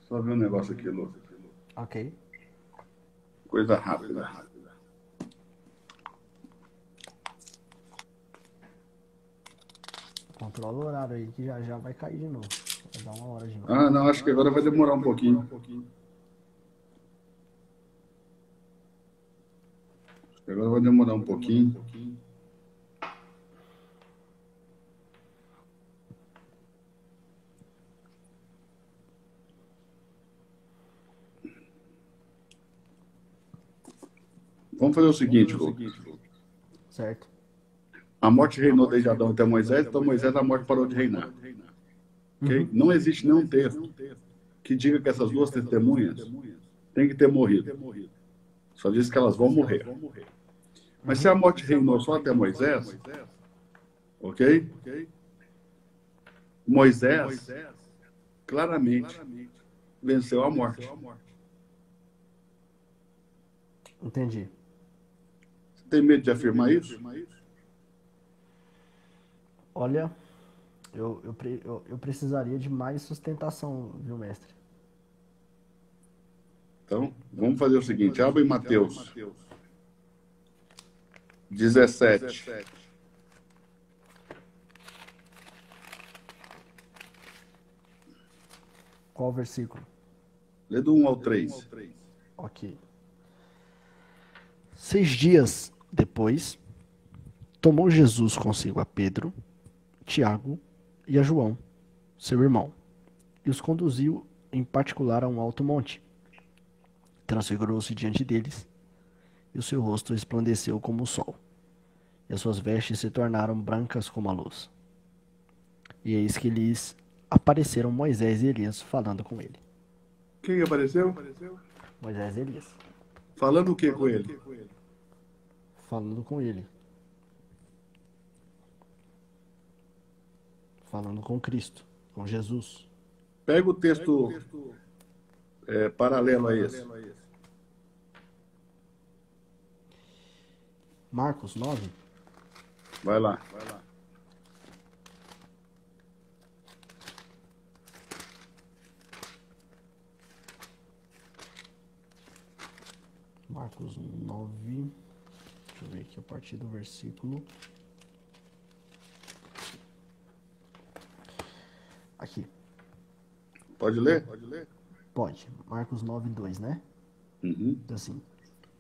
Só ver um negócio aqui, Lu. Ok. Coisa rápida. Controla o horário aí que já vai cair de novo. Vai dar 1 hora de novo. Ah, não, acho que agora vai demorar um pouquinho. Agora vai demorar um pouquinho. Vamos fazer o seguinte, Lu. Certo? A morte reinou desde Adão até Moisés, então Moisés a morte parou de reinar. Okay? Não existe nenhum texto que diga que essas duas testemunhas têm que ter morrido. Só diz que elas vão morrer. Mas se a morte reinou só até Moisés, ok? Moisés claramente venceu a morte. Entendi. Você tem medo de afirmar isso? Olha, eu precisaria de mais sustentação, viu, mestre? Então, vamos fazer o seguinte. Abre em Mateus 17. Qual versículo? Lê do 1 ao 3. Ok. 6 dias depois, tomou Jesus consigo a Pedro, Tiago e a João, seu irmão, e os conduziu em particular a um alto monte. Transfigurou-se diante deles, e o seu rosto resplandeceu como o sol, e as suas vestes se tornaram brancas como a luz. E eis que lhes apareceram Moisés e Elias falando com ele. Quem apareceu? Moisés e Elias. Falando o que com ele? Falando com ele. Falando com Cristo, com Jesus. Pega o texto paralelo a esse. Marcos 9. Vai lá. Marcos 9. Deixa eu ver aqui a partir do versículo. Aqui. Pode ler? Pode. Marcos 9, 2, né? Uhum. Então assim.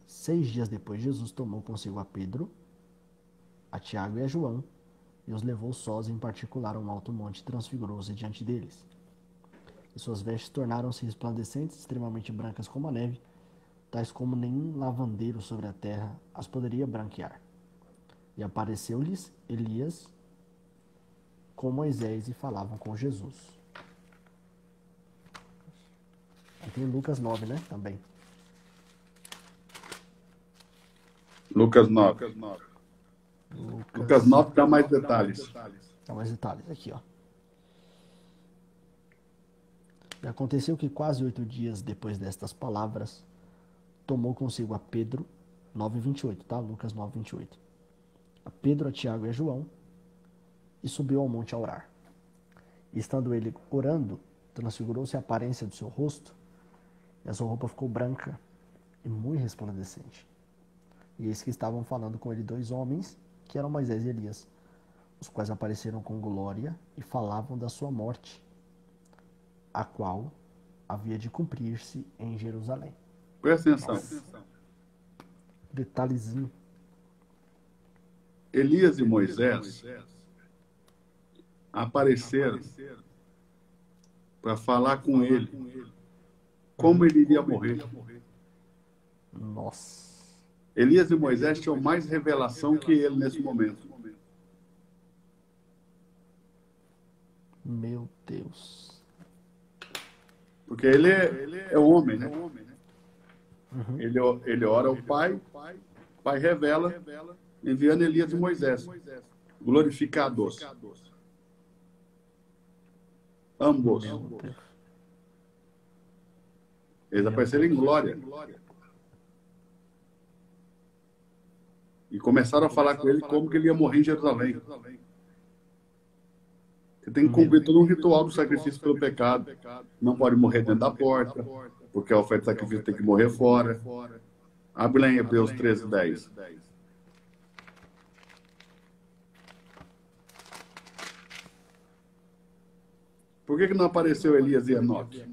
6 dias depois, Jesus tomou consigo a Pedro, a Tiago e a João, e os levou sós em particular a um alto monte e transfigurou-se diante deles. E suas vestes tornaram-se resplandecentes, extremamente brancas como a neve, tais como nenhum lavandeiro sobre a terra as poderia branquear. E apareceu-lhes Elias com Moisés e falavam com Jesus. Aí tem Lucas 9, né? Também. Lucas 9. Lucas 9 dá mais detalhes. Dá mais detalhes aqui, ó. E aconteceu que quase 8 dias depois destas palavras, tomou consigo a Pedro, 9:28, tá? Lucas 9:28. A Pedro, a Tiago e a João, e subiu ao monte a orar. E estando ele orando, transfigurou-se a aparência do seu rosto, e a sua roupa ficou branca e muito resplandecente. E eis que estavam falando com ele 2 homens, que eram Moisés e Elias, os quais apareceram com glória e falavam da sua morte, a qual havia de cumprir-se em Jerusalém. Presta atenção. Nossa. Detalhezinho. Elias e Moisés apareceram para falar com ele como ele iria morrer. Nossa. Elias e Moisés tinham mais revelação que ele nesse momento. Meu Deus. Porque ele é homem, né? Uhum. Ele ora ao Pai, o Pai revela, enviando Elias e Moisés, glorificados, ambos. Meu Deus. Eles apareceram em glória. E começaram a falar com ele como que ele ia morrer em Jerusalém. Você tem que cumprir todo um ritual do sacrifício pelo pecado. Não pode morrer dentro da porta, porque a oferta de sacrifício tem que morrer fora. Abre lá em Hebreus 13:10. Por que não apareceu Elias e Enoque?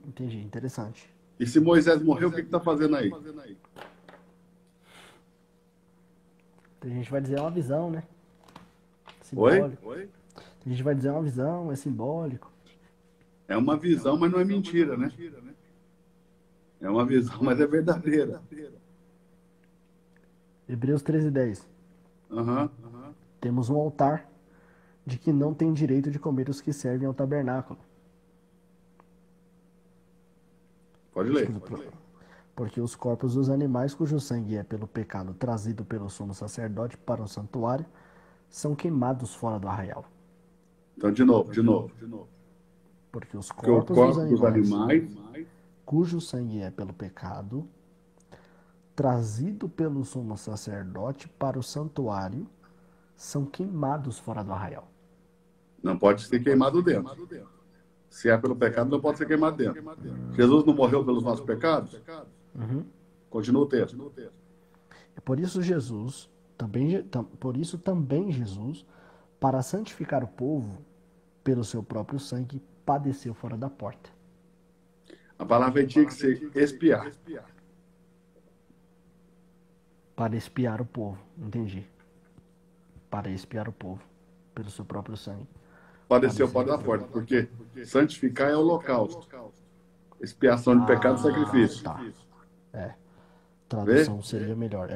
Entendi, interessante. E se Moisés morreu, o que está fazendo aí? A gente vai dizer uma visão, né? Oi? Simbólico. A gente vai dizer uma visão, é simbólico. É uma visão, mas não é mentira, né? É uma visão, mas é verdadeira. Hebreus 13:10. Temos um altar de que não tem direito de comer os que servem ao tabernáculo. Pode ler. Porque os corpos dos animais cujo sangue é pelo pecado trazido pelo sumo sacerdote para o santuário são queimados fora do arraial. Então, de novo. Porque os Porque o corpos corpo dos animais cujo sangue é pelo pecado trazido pelo sumo sacerdote para o santuário são queimados fora do arraial. não pode ser queimado dentro. Se é pelo pecado, não pode ser queimado dentro. Jesus não morreu pelos nossos pecados? Continua o texto. E por isso também Jesus, para santificar o povo, pelo seu próprio sangue, padeceu fora da porta. A palavra tinha que ser expiar. Para expiar o povo, entendi. Para expiar o povo, pelo seu próprio sangue. Padeceu fora da porta, porque santificar é holocausto. Expiação de pecado e sacrifício. Tá. Tradução seria melhor,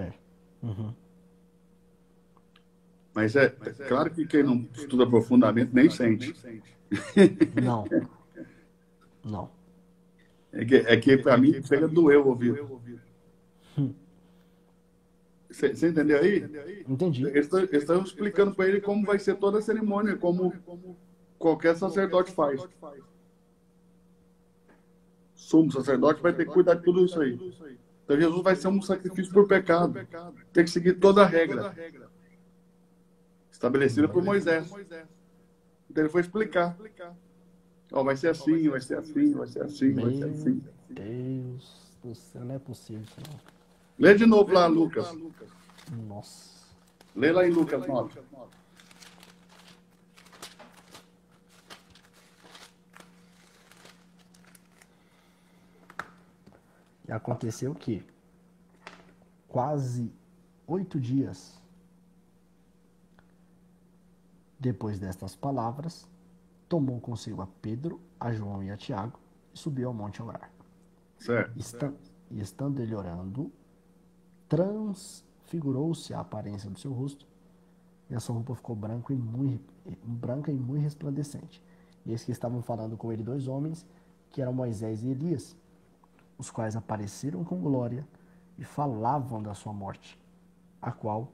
Mas é claro que quem não estuda profundamente nem sente. Não. É que para mim chega a doer o ouvido. Você entendeu aí? Entendi. Eles estão explicando para ele como vai ser toda a cerimônia, como qualquer sacerdote faz. Sumo sacerdote vai ter que cuidar de tudo isso aí. Então Jesus vai ser um sacrifício por pecado. Tem que seguir toda a regra estabelecida por Moisés. Então ele foi explicar. Ó, vai ser assim, vai ser assim, vai ser assim, vai ser assim. Meu Deus do céu, não é possível isso não. Lê de novo lá, Lucas. Nossa. Lê lá em Lucas 9. E aconteceu que, quase 8 dias depois destas palavras, tomou consigo a Pedro, a João e a Tiago e subiu ao monte a orar. Certo. E estando ele orando, transfigurou-se a aparência do seu rosto, e a sua roupa ficou branca e muito resplandecente. E eis que estavam falando com ele 2 homens, que eram Moisés e Elias, os quais apareceram com glória e falavam da sua morte, a qual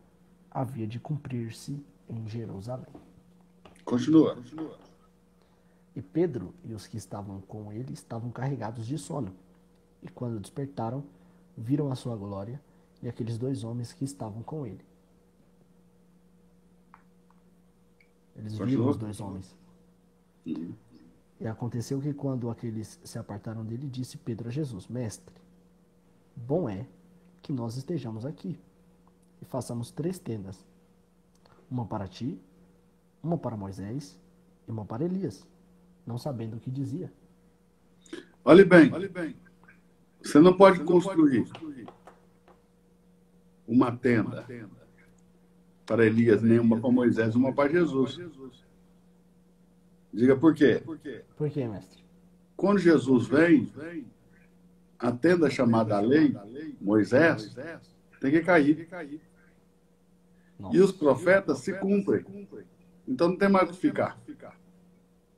havia de cumprir-se em Jerusalém. Continua. E Pedro e os que estavam com ele estavam carregados de sono, e quando despertaram, viram a sua glória e aqueles 2 homens que estavam com ele. Eles viram os 2 homens. E aconteceu que quando aqueles se apartaram dele, disse Pedro a Jesus: Mestre, bom é que nós estejamos aqui e façamos 3 tendas, uma para ti, uma para Moisés e uma para Elias, não sabendo o que dizia. Olhe bem, você não pode construir uma tenda para Elias, nem uma para Moisés, uma para Jesus. Diga por quê? Por quê, mestre? Quando Jesus vem, a tenda chamada lei, Moisés, tem que cair. Nossa. E os profetas se cumprem. Então não tem mais o que ficar.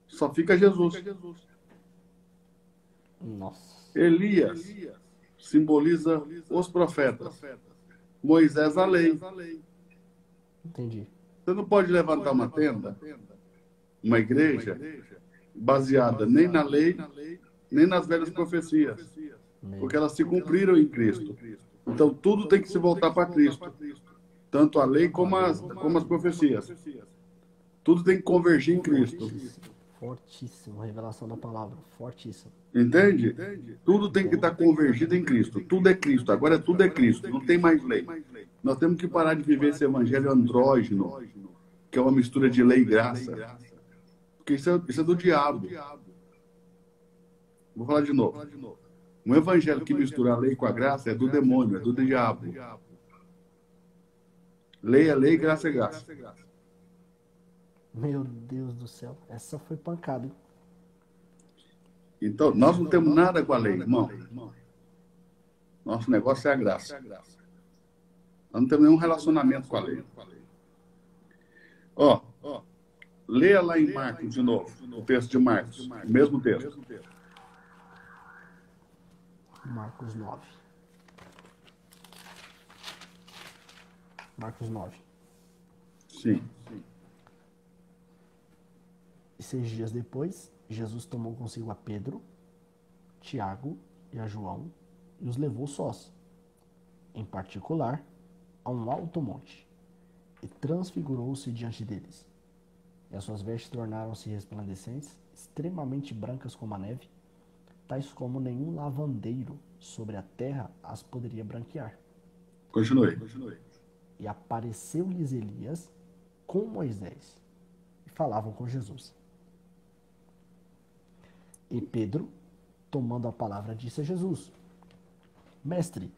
Só fica Jesus. Nossa. Elias simboliza os profetas. Moisés, a lei. Entendi. Você não pode levantar uma tenda, uma igreja, baseada nem na lei, nem nas velhas profecias, porque elas se cumpriram em Cristo. Então, tudo tem que se voltar para Cristo, tanto a lei como as profecias. Tudo tem que convergir em Cristo. Fortíssimo. Revelação da palavra. Fortíssimo. Entende? Tudo tem que estar convergido em Cristo. Tudo é Cristo. Agora tudo é Cristo. Não tem mais lei. Nós temos que parar de viver esse evangelho andrógeno, que é uma mistura de lei e graça. Porque isso é do diabo. Vou falar de novo. Um evangelho que mistura a lei com a graça é do demônio, é do diabo. Lei é lei, graça é graça. Meu Deus do céu. Essa foi pancada, hein? Então, nós não temos nada com a lei, irmão. Nosso negócio é a graça. Nós não temos nenhum relacionamento com a lei. Ó, leia lá em Marcos de novo, o texto de Marcos, o mesmo texto. Marcos 9. Marcos 9. Sim. E 6 dias depois, Jesus tomou consigo a Pedro, Tiago e a João e os levou sós, em particular, a um alto monte, e transfigurou-se diante deles. E as suas vestes tornaram-se resplandecentes, extremamente brancas como a neve, tais como nenhum lavandeiro sobre a terra as poderia branquear. Continue. E apareceu-lhes Elias com Moisés, e falavam com Jesus. E Pedro, tomando a palavra, disse a Jesus: Mestre,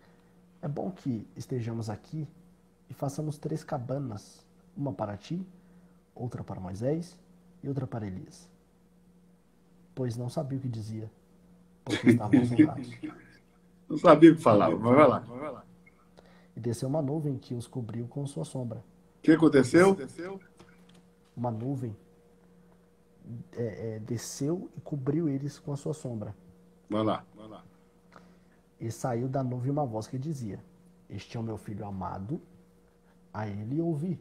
é bom que estejamos aqui e façamos 3 cabanas, uma para ti, outra para Moisés e outra para Elias. Pois não sabia o que dizia, porque estavam assombrados. Não sabia o que falava, mas vai lá. E desceu uma nuvem que os cobriu com sua sombra. O que aconteceu? Uma nuvem desceu e cobriu eles com a sua sombra. Vai lá. E saiu da nuvem uma voz que dizia: Este é o meu filho amado, a ele ouvi.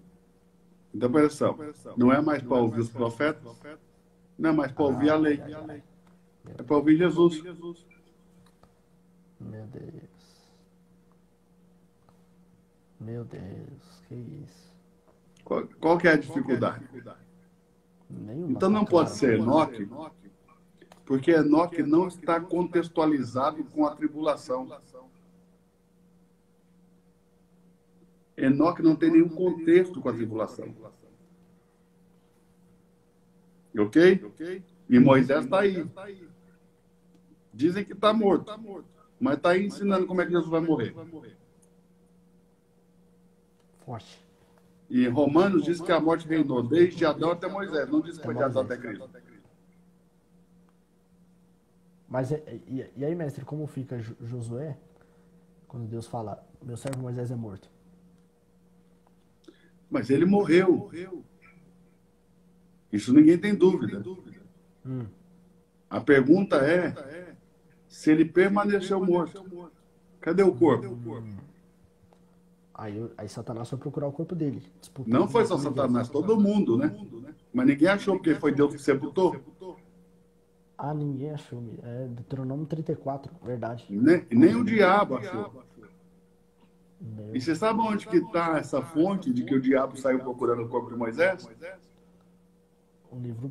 Então, presta atenção. Não é mais para ouvir os profetas, não é mais para ouvir a lei. É para ouvir Jesus. Meu Deus. Meu Deus, que isso? Qual que é a dificuldade? Nenhuma. Então não pode ser Enoque, porque Enoque não está contextualizado com a tribulação. Enoque não tem nenhum contexto com a tribulação. Ok? E Moisés está aí. Dizem que está morto, mas está aí ensinando como é que Jesus vai morrer. Forte. E Romanos diz que a morte reinou desde Adão até Moisés, não diz que foi de Adão até Cristo. Mas e aí, mestre, como fica Josué quando Deus fala: Meu servo Moisés é morto? Mas ele morreu. Isso ninguém tem dúvida. A pergunta é se ele permaneceu morto. Cadê o corpo? Aí Satanás foi procurar o corpo dele. Não foi só Satanás, todo mundo, né? Mas ninguém achou porque foi Deus que sepultou. Ah, ninguém achou. É Deuteronômio 34, verdade. Nem o diabo achou. E você sabe onde que está essa fonte de que o diabo saiu procurando o corpo de Moisés? O livro